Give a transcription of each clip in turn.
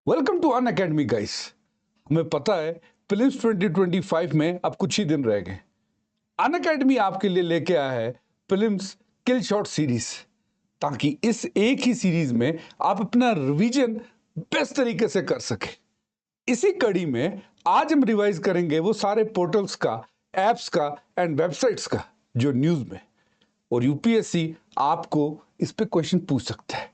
Welcome to Unacademy guys. हमें पता है प्रीलिम्स 2025 में अब कुछ ही दिन रह गए। अन अकेडमी आपके लिए लेके आया है प्रीलिम्स किल शॉट सीरीज, ताकि इस एक ही सीरीज में आप अपना रिवीजन बेस्ट तरीके से कर सके। इसी कड़ी में आज हम रिवाइज करेंगे वो सारे पोर्टल्स का, एप्स का एंड वेबसाइट्स का जो न्यूज में, और यूपीएससी आपको इस पे क्वेश्चन पूछ सकता है।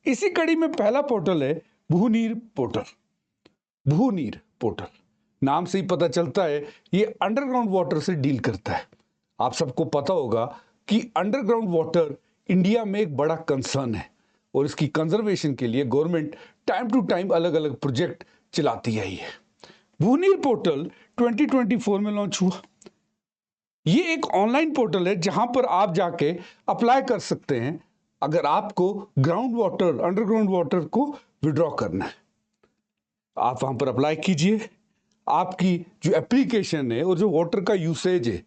इसी कड़ी में पहला पोर्टल है भूनीर पोर्टल। भूनीर पोर्टल नाम से ही पता चलता है ये अंडरग्राउंड वाटर से डील करता है। आप सबको पता होगा कि अंडरग्राउंड वाटर इंडिया में एक बड़ा कंसर्न है और इसकी कंजर्वेशन के लिए गवर्नमेंट टाइम टू टाइम अलग अलग प्रोजेक्ट चलाती आई है। भूनीर पोर्टल 2024 में लॉन्च हुआ। ये एक ऑनलाइन पोर्टल है जहां पर आप जाके अप्लाई कर सकते हैं अगर आपको ग्राउंड वाटर, अंडरग्राउंड वाटर को विड्रॉ करना है। आप वहां पर अप्लाई कीजिए। आपकी जो एप्लीकेशन है और जो वाटर का यूसेज है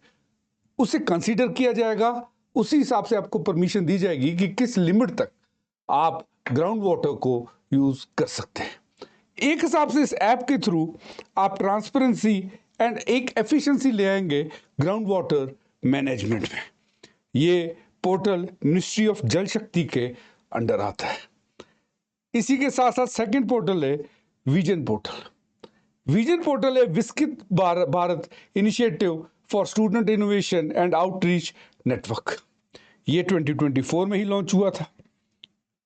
उसे कंसीडर किया जाएगा। उसी हिसाब से आपको परमिशन दी जाएगी कि किस लिमिट तक आप ग्राउंड वाटर को यूज कर सकते हैं। एक हिसाब से इस ऐप के थ्रू आप ट्रांसपेरेंसी एंड एक एफिशिएंसी ले आएंगे ग्राउंड वाटर मैनेजमेंट में। ये पोर्टल मिनिस्ट्री ऑफ जल शक्ति के अंडर आता है। इसी के साथ साथ सेकंड पोर्टल है विजन पोर्टल। विजन पोर्टल है विकसित Bharat initiative for student innovation and outreach network. ये 2024 में ही लॉन्च हुआ था।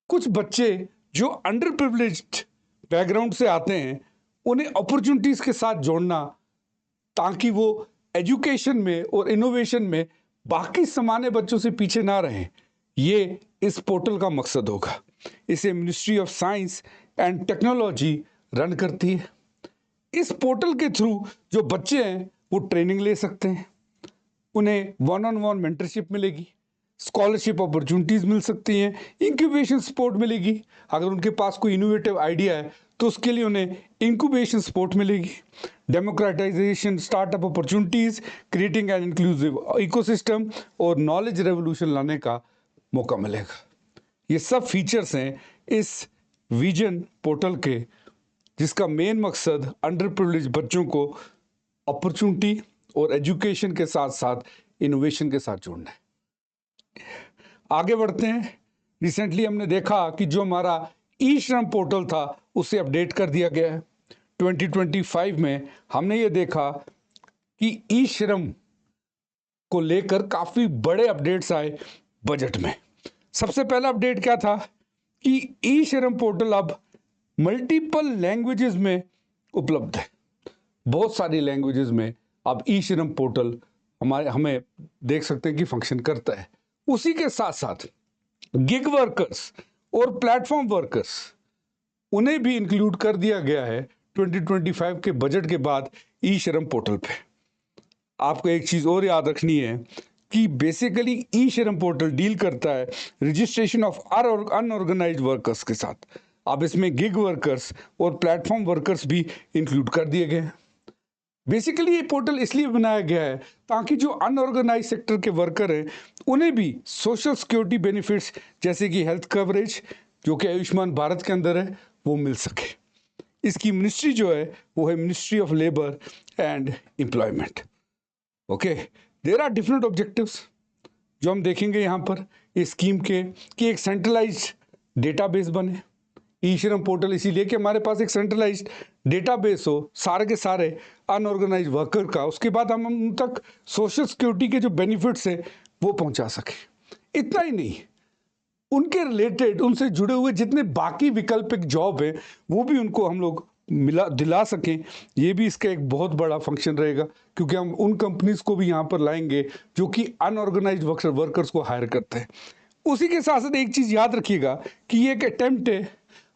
कुछ बच्चे जो अंडर प्रिविलेज्ड बैकग्राउंड से आते हैं उन्हें अपॉर्चुनिटीज के साथ जोड़ना, ताकि वो एजुकेशन में और इनोवेशन में बाकी सामान्य बच्चों से पीछे ना रहें, ये इस पोर्टल का मकसद होगा। इसे ministry of science and technology run करती है। इस पोर्टल के थ्रू जो बच्चे हैं वो ट्रेनिंग ले सकते हैं, उन्हें वन ऑन वन मेंटरशिप मिलेगी, स्कॉलरशिप अपॉर्चुनिटीज मिल सकती हैं, इंक्यूबेशन सपोर्ट मिलेगी। अगर उनके पास कोई इनोवेटिव आइडिया है तो उसके लिए उन्हें इंक्यूबेशन सपोर्ट मिलेगी। Democratisation, startup opportunities, creating an inclusive ecosystem और नॉलेज रेवोल्यूशन लाने का मौका मिलेगा। ये सब फीचर्स हैं इस विजन पोर्टल के, जिसका मेन मकसद अंडर प्रिविलेज बच्चों को अपॉर्चुनिटी और एजुकेशन के साथ साथ इनोवेशन के साथ जोड़ना है। आगे बढ़ते हैं। रिसेंटली हमने देखा कि जो हमारा ई श्रम पोर्टल था उसे अपडेट कर दिया गया है। 2025 में हमने ये देखा कि ई श्रम को लेकर काफी बड़े अपडेट्स आए बजट में। सबसे पहला अपडेट क्या था कि ई श्रम पोर्टल अब मल्टीपल लैंग्वेजेस में उपलब्ध है। बहुत सारी लैंग्वेजेस में अब ई श्रम पोर्टल हमें देख सकते हैं कि फंक्शन करता है। उसी के साथ साथ गिग वर्कर्स और प्लेटफॉर्म वर्कर्स, उन्हें भी इंक्लूड कर दिया गया है 2025 के बजट के बाद ई श्रम पोर्टल पे। आपको एक चीज और याद रखनी है कि बेसिकली ई श्रम पोर्टल डील करता है रजिस्ट्रेशन ऑफ अनऑर्गेनाइज्ड वर्कर्स के साथ। अब इसमें गिग वर्कर्स और प्लेटफॉर्म वर्कर्स भी इंक्लूड कर दिए गए हैं। बेसिकली ये पोर्टल इसलिए बनाया गया है ताकि जो अनऑर्गेनाइज सेक्टर के वर्कर हैं उन्हें भी सोशल सिक्योरिटी बेनिफिट्स जैसे कि हेल्थ कवरेज, जो कि आयुष्मान भारत के अंदर है, वो मिल सके। इसकी मिनिस्ट्री जो है वो है ministry of labour and employment. Okay, there are different objectives जो हम देखेंगे यहाँ पर इस स्कीम के, कि एक सेंट्रलाइज्ड डेटाबेस बने। ई श्रम पोर्टल इसीलिए कि हमारे पास एक सेंट्रलाइज्ड डेटाबेस हो सारे के सारे अनऑर्गेनाइज वर्कर का, उसके बाद हम उन तक सोशल सिक्योरिटी के जो बेनिफिट्स है वो पहुंचा सके। इतना ही नहीं, उनके रिलेटेड, उनसे जुड़े हुए जितने बाकी विकल्पिक जॉब है वो भी उनको हम लोग दिला सकें। ये भी इसका एक बहुत बड़ा फंक्शन रहेगा, क्योंकि हम उन कंपनीज को भी यहाँ पर लाएंगे जो कि अनऑर्गेनाइज वर्कर्स को हायर करते हैं। उसी के साथ साथ एक चीज याद रखिएगा कि ये एक अटेम्प्ट है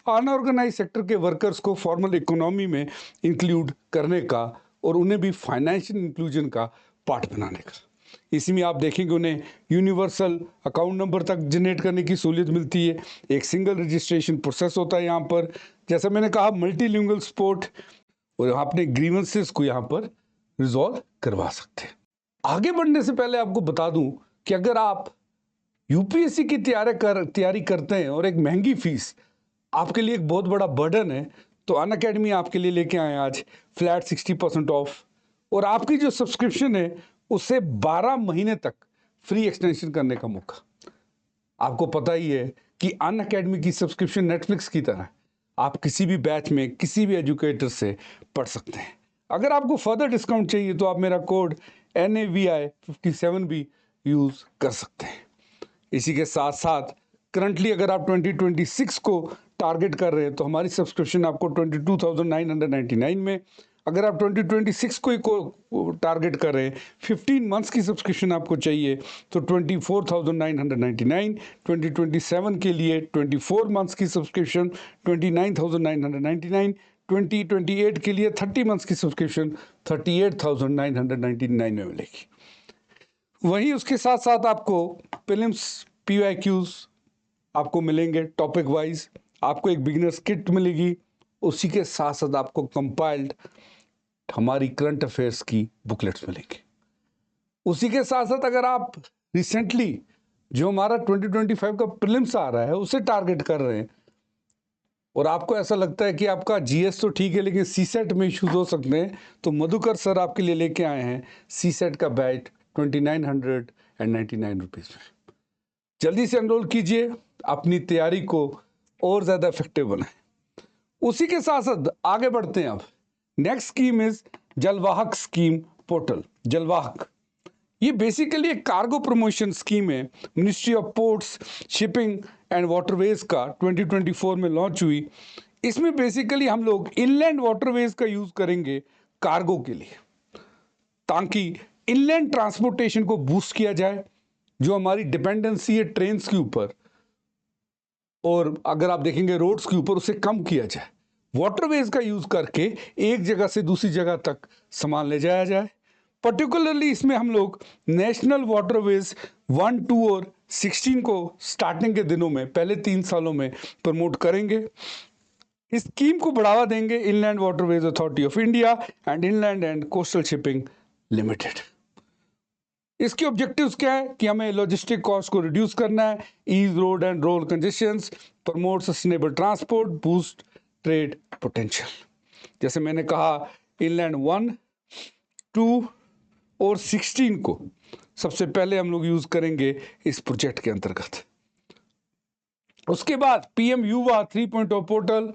अनऑर्गेनाइज सेक्टर के वर्कर्स को फॉर्मल इकोनॉमी में इंक्लूड करने का और उन्हें भी फाइनेंशियल इंक्लूजन का पार्ट बनाने का। इसमें आप देखेंगे उन्हें यूनिवर्सल अकाउंट नंबर तक जनरेट करने की सहूलियत मिलती है। एक सिंगल रजिस्ट्रेशन प्रोसेस होता है यहाँ पर, जैसा मैंने कहा मल्टीलिंगुअल सपोर्ट, और अपने ग्रीवेंसेस को यहाँ पर रिजॉल्व करवा सकते हैं। आगे बढ़ने से पहले आपको बता दूं कि अगर आप यूपीएससी की तैयारी करते हैं और एक महंगी फीस आपके लिए एक बहुत बड़ा बर्डन है, तो अनअकैडमी आपके लिए लेके आए आज फ्लैट 60% ऑफ, और आपकी जो सब्सक्रिप्शन है उसे 12 महीने तक फ्री एक्सटेंशन करने का मौका। आपको पता ही है कि अनअकैडमी की सब्सक्रिप्शन नेटफ्लिक्स की तरह आप किसी भी बैच में किसी भी एजुकेटर से पढ़ सकते हैं। अगर आपको फर्दर डिस्काउंट चाहिए तो आप मेरा कोड NAVI57 भी यूज़ कर सकते हैं। इसी के साथ साथ करंटली अगर आप 2026 को टारगेट कर रहे हैं तो हमारी सब्सक्रिप्शन आपको 22,999 में, अगर आप 2026 को ही टारगेट कर रहे हैं 15 मंथ्स की सब्सक्रिप्शन आपको चाहिए तो 24,999, 2027 के लिए 24 मंथ्स की सब्सक्रिप्शन 29,999, 2028 के लिए 30 मंथ्स की सब्सक्रिप्शन 38,999 में मिलेगी। वहीं उसके साथ साथ आपको प्रीलिम्स PYQs आपको मिलेंगे टॉपिक वाइज, आपको एक बिगिनर्स किट मिलेगी, उसी के साथ साथ आपको कंपाइल्ड हमारी करंट अफेयर्स की बुकलेट्स मिलेंगे। उसी के साथ साथ अगर आप रिसेंटली जो हमारा 2025 का प्रीलिम्स आ रहा है उसे टारगेट कर रहे हैं और आपको ऐसा लगता है कि आपका GS तो ठीक है लेकिन CSET में इश्यूज हो सकते हैं, तो मधुकर सर आपके लिए लेके आए हैं CSET का बैच 2,999 रुपीज़ में। जल्दी से एनरोल कीजिए, अपनी तैयारी को और ज़्यादा इफेक्टिव बनाएं। उसी के साथ साथ आगे बढ़ते हैं। अब next scheme is Jalvahak scheme portal. Jalvahak ये बेसिकली एक कार्गो प्रमोशन स्कीम है, ministry of ports, shipping and waterways का 2024 में लॉन्च हुई। इसमें बेसिकली हम लोग इनलैंड वाटरवेज का यूज करेंगे कार्गो के लिए, ताकि इनलैंड ट्रांसपोर्टेशन को बूस्ट किया जाए, जो हमारी डिपेंडेंसी है ट्रेन के ऊपर और अगर आप देखेंगे रोड्स के ऊपर, उसे कम किया जाए। वाटरवेज का यूज करके एक जगह से दूसरी जगह तक सामान ले जाया जाए। पर्टिकुलरली इसमें हम लोग नेशनल वाटरवेज 1, 2 और 16 को स्टार्टिंग के दिनों में पहले 3 सालों में प्रमोट करेंगे। इस स्कीम को बढ़ावा देंगे inland waterways authority of India and inland and coastal shipping limited. इसके ऑब्जेक्टिव्स क्या है कि हमें लॉजिस्टिक कॉस्ट को रिड्यूस करना है, ease road and road congestions, promote sustainable transport, boost trade potential. जैसे मैंने कहा इनलैंड 1, 2 और 16 को सबसे पहले हम लोग यूज करेंगे इस प्रोजेक्ट के अंतर्गत। उसके बाद PM युवा 3.0 पोर्टल,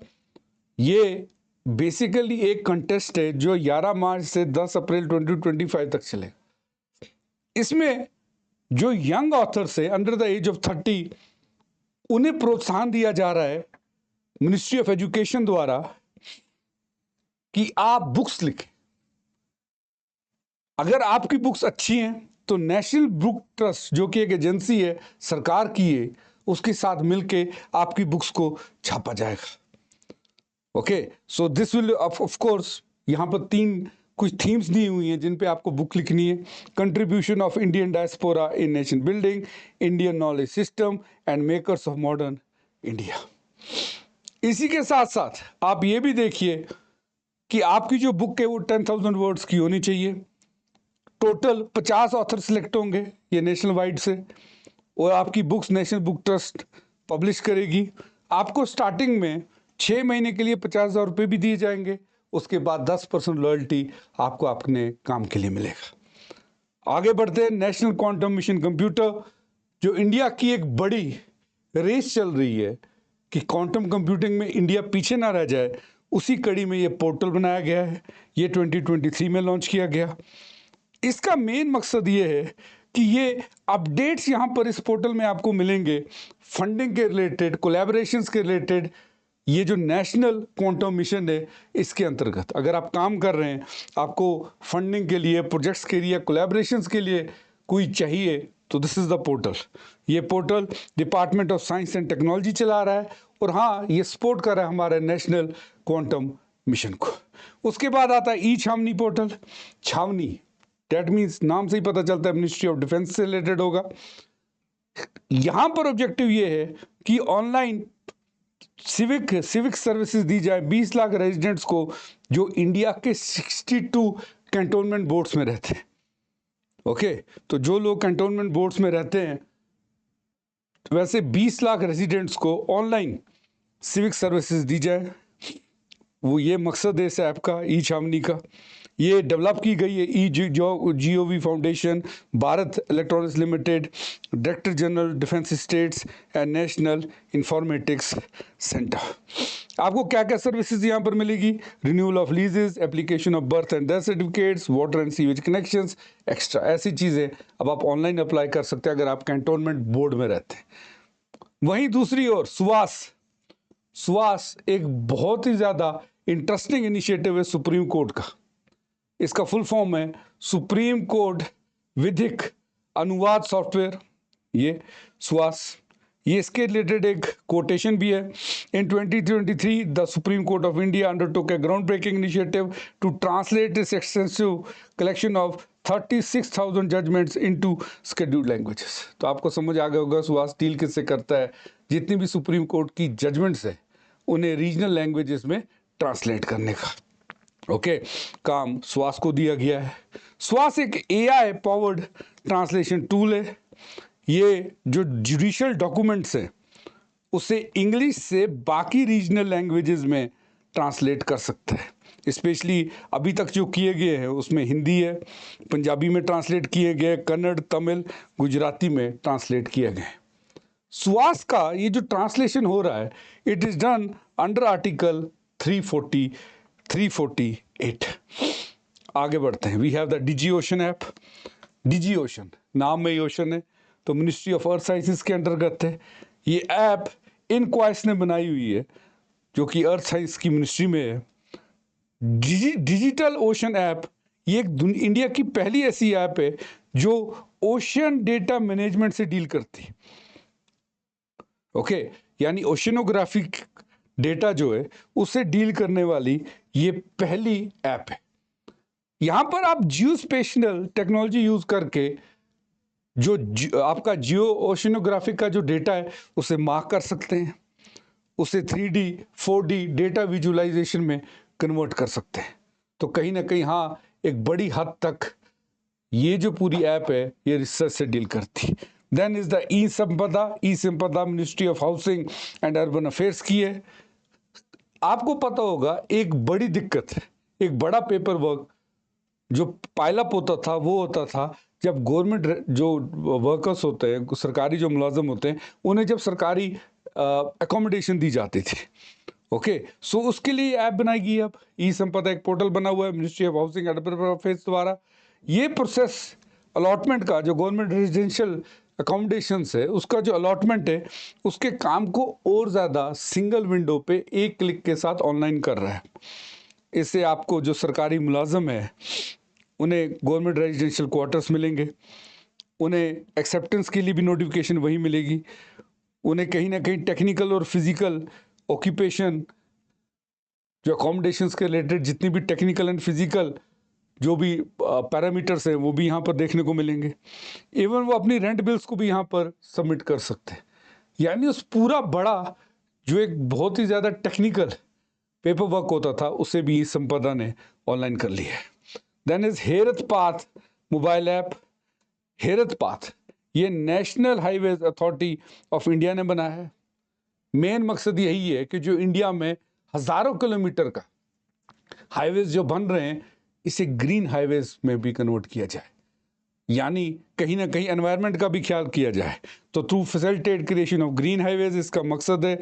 ये बेसिकली एक कंटेस्ट है जो 11 मार्च से 10 अप्रैल 2025 तक चलेगा। इसमें जो यंग ऑथर्स है अंडर द एज ऑफ 30, उन्हें प्रोत्साहन दिया जा रहा है मिनिस्ट्री ऑफ एजुकेशन द्वारा कि आप बुक्स लिखें। अगर आपकी बुक्स अच्छी हैं तो नेशनल बुक ट्रस्ट, जो कि एक एजेंसी है सरकार की है, उसके साथ मिलके आपकी बुक्स को छापा जाएगा। Okay, so this will of course, यहाँ पर 3 कुछ थीम्स दी हुई हैं जिन पे आपको बुक लिखनी है। Contribution of Indian diaspora in nation building, Indian knowledge system and makers of modern India. इसी के साथ साथ आप ये भी देखिए कि आपकी जो बुक है वो 10,000 वर्ड्स की होनी चाहिए। टोटल 50 ऑथर सिलेक्ट होंगे ये नेशनल वाइड से, और आपकी books national book trust publish करेगी। आपको स्टार्टिंग में 6 महीने के लिए 50,000 रुपये भी दिए जाएंगे, उसके बाद 10% लॉयल्टी आपको अपने काम के लिए मिलेगा। आगे बढ़ते हैं। नेशनल क्वांटम मिशन कंप्यूटर, जो इंडिया की एक बड़ी रेस चल रही है कि क्वांटम कंप्यूटिंग में इंडिया पीछे ना रह जाए, उसी कड़ी में ये पोर्टल बनाया गया है। ये 2023 में लॉन्च किया गया। इसका मेन मकसद ये है कि ये अपडेट्स यहाँ पर इस पोर्टल में आपको मिलेंगे फंडिंग के रिलेटेड, कोलैबोरेशंस के रिलेटेड। ये जो नेशनल क्वांटम मिशन है इसके अंतर्गत अगर आप काम कर रहे हैं, आपको फंडिंग के लिए, प्रोजेक्ट्स के लिए, कोलैबोरेशंस के लिए कोई चाहिए, तो दिस इज़ द पोर्टल। ये portal department of science and technology चला रहा है और हाँ, ये सपोर्ट कर रहा है हमारे नेशनल क्वांटम मिशन को। उसके बाद आता है छावनी पोर्टल। छावनी डेट मीन्स नाम से ही पता चलता है मिनिस्ट्री ऑफ डिफेंस से रिलेटेड होगा। यहां पर ऑब्जेक्टिव ये है कि ऑनलाइन सिविक सर्विसेज दी जाए 20 लाख रेजिडेंट्स को जो इंडिया के 62 कैंटोनमेंट बोर्ड्स में रहते हैं। ओके, तो जो लोग कैंटोनमेंट बोर्ड्स में रहते हैं, वैसे 20 लाख रेजिडेंट्स को ऑनलाइन सिविक सर्विसेज दी जाए। वो ये मकसद है इस ऐप का, ई छावनी का। ये डेवलप की गई है GOV foundation, Bharat electronics limited, director general defence states and national informatics centre. आपको क्या क्या सर्विसेज यहाँ पर मिलेगी? Renewal of लीजेस, application of birth and death certificates, water and sewage connections, extra ऐसी चीज़ें अब आप ऑनलाइन अप्लाई कर सकते हैं अगर आप कैंटोनमेंट बोर्ड में रहते हैं। वहीं दूसरी ओर सुवास एक बहुत ही ज़्यादा इंटरेस्टिंग इनिशिएटिव है सुप्रीम कोर्ट का। इसका फुल फॉर्म है सुप्रीम कोर्ट विधिक अनुवाद सॉफ्टवेयर, ये सुवास। ये इसके रिलेटेड एक कोटेशन भी है। In 2023 the Supreme Court of India undertook a ground breaking initiative to translate its extensive collection of 36,000 judgments into scheduled languages. तो आपको समझ आ गया होगा सुहास डील किससे करता है। जितनी भी सुप्रीम कोर्ट की जजमेंट्स है उन्हें रीजनल लैंग्वेजेस में ट्रांसलेट करने का काम स्वास को दिया गया है। स्वास एक AI पावर्ड ट्रांसलेशन टूल है। ये जो जुडिशियल डॉक्यूमेंट्स हैं उसे इंग्लिश से बाकी रीजनल लैंग्वेजेस में ट्रांसलेट कर सकता है। स्पेशली अभी तक जो किए गए हैं उसमें हिंदी है, पंजाबी में ट्रांसलेट किए गए, कन्नड़, तमिल, गुजराती में ट्रांसलेट किए गए। स्वास का ये जो ट्रांसलेशन हो रहा है it is done under article 348। आगे बढ़ते हैं। We have the DigiOcean app. DigiOcean नाम में ही ओशन है तो मिनिस्ट्री ऑफ अर्थ साइंसेस के अंतर्गत है। ये ऐप इनक्वाइस ने बनाई हुई है जो कि अर्थ साइंस की मिनिस्ट्री में है। डिजिटल ओशन ऐप ये इंडिया की पहली ऐसी ऐप है जो ओशन डेटा मैनेजमेंट से डील करती है। यानी ओशनोग्राफिक डेटा जो है उससे डील करने वाली ये पहली ऐप है। यहां पर आप जियोस्पेशियल टेक्नोलॉजी यूज करके जो आपका जियो ओशनोग्राफिक का जो डेटा है उसे मार्क कर सकते हैं, उसे 3D 4D डेटा विजुअलाइजेशन में कन्वर्ट कर सकते हैं। तो कहीं ना कहीं हाँ, एक बड़ी हद तक ये जो पूरी ऐप है ये रिसर्च से डील करती। देन इज द ई संपदा ministry of housing and urban affairs की है। आपको पता होगा एक बड़ी दिक्कत है, एक बड़ा पेपर वर्क जो पाइलअप होता था वो होता था जब गवर्नमेंट जो वर्कर्स होते हैं, सरकारी जो मुलाजिम होते हैं, उन्हें जब सरकारी अकोमोडेशन दी जाती थी। सो उसके लिए ऐप बनाई गई। अब ई संपदा एक पोर्टल बना हुआ है ministry of housing and urban affairs द्वारा। ये प्रोसेस अलॉटमेंट का जो गवर्नमेंट रेजिडेंशियल अकोमोडेशंस है उसका जो अलॉटमेंट है उसके काम को और ज़्यादा सिंगल विंडो पे एक क्लिक के साथ ऑनलाइन कर रहा है। इससे आपको जो सरकारी मुलाजम है उन्हें गवर्नमेंट रेजिडेंशियल क्वार्टर्स मिलेंगे, उन्हें एक्सेप्टेंस के लिए भी नोटिफिकेशन वही मिलेगी, उन्हें कहीं ना कहीं टेक्निकल और फिजिकल ऑक्यूपेशन जो अकोमोडेशंस के रिलेटेड जितनी भी टेक्निकल एंड फिजिकल जो भी पैरामीटर्स हैं वो भी यहाँ पर देखने को मिलेंगे। इवन वो अपनी रेंट बिल्स को भी यहाँ पर सबमिट कर सकते हैं। यानी उस पूरा बड़ा जो एक बहुत ही ज़्यादा टेक्निकल पेपर वर्क होता था उसे भी संपदा ने ऑनलाइन कर लिया है। Then is Harit Path mobile app. Harit Path ये national highways authority of India ने बनाया है। मेन मकसद यही है कि जो इंडिया में हजारों किलोमीटर का हाईवेज जो बन रहे हैं इसे ग्रीन हाईवेज में भी कन्वर्ट किया जाए, यानी कहीं ना कहीं एनवायरनमेंट का भी ख्याल किया जाए। तो through facilitate creation of green highways इसका मकसद है।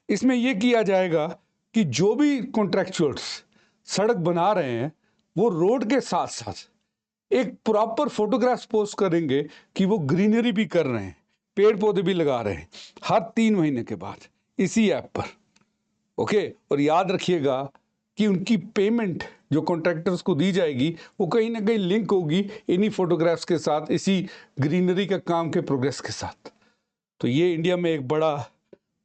इसमें यह किया जाएगा कि जो भी कॉन्ट्रैक्चुअल्स सड़क बना रहे हैं वो रोड के साथ साथ एक प्रॉपर फोटोग्राफ्स पोस्ट करेंगे कि वो ग्रीनरी भी कर रहे हैं, पेड़ पौधे भी लगा रहे हैं हर 3 महीने के बाद इसी ऐप पर। और याद रखिएगा कि उनकी पेमेंट जो कॉन्ट्रैक्टर्स को दी जाएगी वो कहीं ना कहीं लिंक होगी इन्हीं फोटोग्राफ्स के साथ, इसी ग्रीनरी का काम के प्रोग्रेस के साथ। तो ये इंडिया में एक बड़ा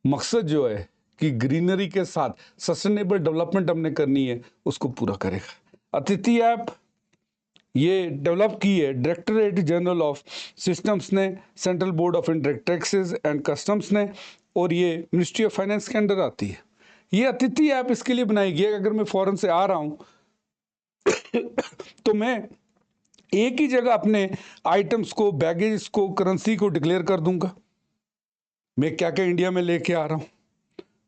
मकसद जो है कि ग्रीनरी के साथ सस्टेनेबल डेवलपमेंट हमने करनी है उसको पूरा करेगा। अतिथि ऐप ये डेवलप की है डायरेक्टरेट जनरल ऑफ सिस्टम्स ने, central board of indirect taxes and customs ने, और ये मिनिस्ट्री ऑफ फाइनेंस के अंडर आती है। ये अतिथि ऐप इसके लिए बनाई गई है अगर मैं फॉरेन से आ रहा हूं तो मैं एक ही जगह अपने आइटम्स को, बैगेज को, करेंसी को डिक्लेयर कर दूंगा, मैं क्या क्या इंडिया में लेके आ रहा हूं।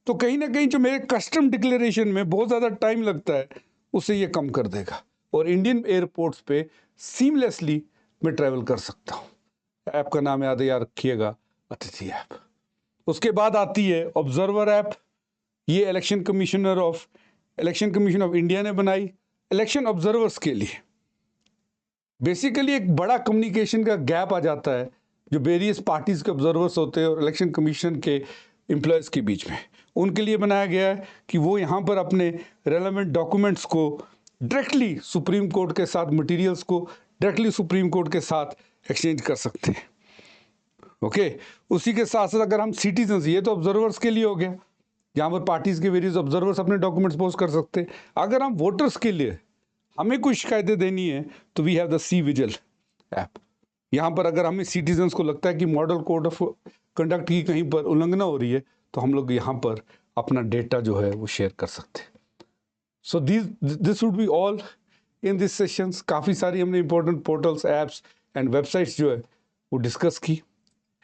तो कहीं ना कहीं जो मेरे कस्टम डिक्लेरेशन में बहुत ज़्यादा टाइम लगता है उसे ये कम कर देगा और इंडियन एयरपोर्ट्स पे सीमलेसली मैं ट्रैवल कर सकता हूँ। ऐप का नाम याद रखिएगा, अतिथि ऐप। उसके बाद आती है ऑब्जर्वर ऐप। ये इलेक्शन कमीशन ऑफ इंडिया ने बनाई इलेक्शन ऑब्जर्वर्स के लिए। बेसिकली एक बड़ा कम्युनिकेशन का गैप आ जाता है जो वेरियस पार्टीज के ऑब्जर्वर्स होते हैं और इलेक्शन कमीशन के एम्प्लॉयज़ के बीच में। उनके लिए बनाया गया है कि वो यहाँ पर अपने रेलेवेंट डॉक्यूमेंट्स को डायरेक्टली सुप्रीम कोर्ट के साथ, मटेरियल्स को डायरेक्टली सुप्रीम कोर्ट के साथ एक्सचेंज कर सकते हैं। ओके, उसी के साथ साथ अगर हम सिटीजन्स, ये तो ऑब्जर्वर्स के लिए हो गया, जहाँ पर पार्टीज के वेरियस ऑब्जर्वर्स अपने डॉक्यूमेंट्स पोस्ट कर सकते हैं। अगर हम वोटर्स के लिए हमें कुछ शिकायतें देनी है तो we have the cVIGIL app. यहाँ पर अगर हमें सिटीजन्स को लगता है कि मॉडल कोड ऑफ कंडक्ट की कहीं पर उल्लंघना हो रही है तो हम लोग यहाँ पर अपना डेटा जो है वो शेयर कर सकते हैं। So this would be all in this sessions. काफ़ी सारी हमने important portals, apps and websites जो है वो डिस्कस की।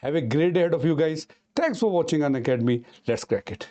Have a great day ahead of you guys. Thanks for watching Unacademy. Let's crack it.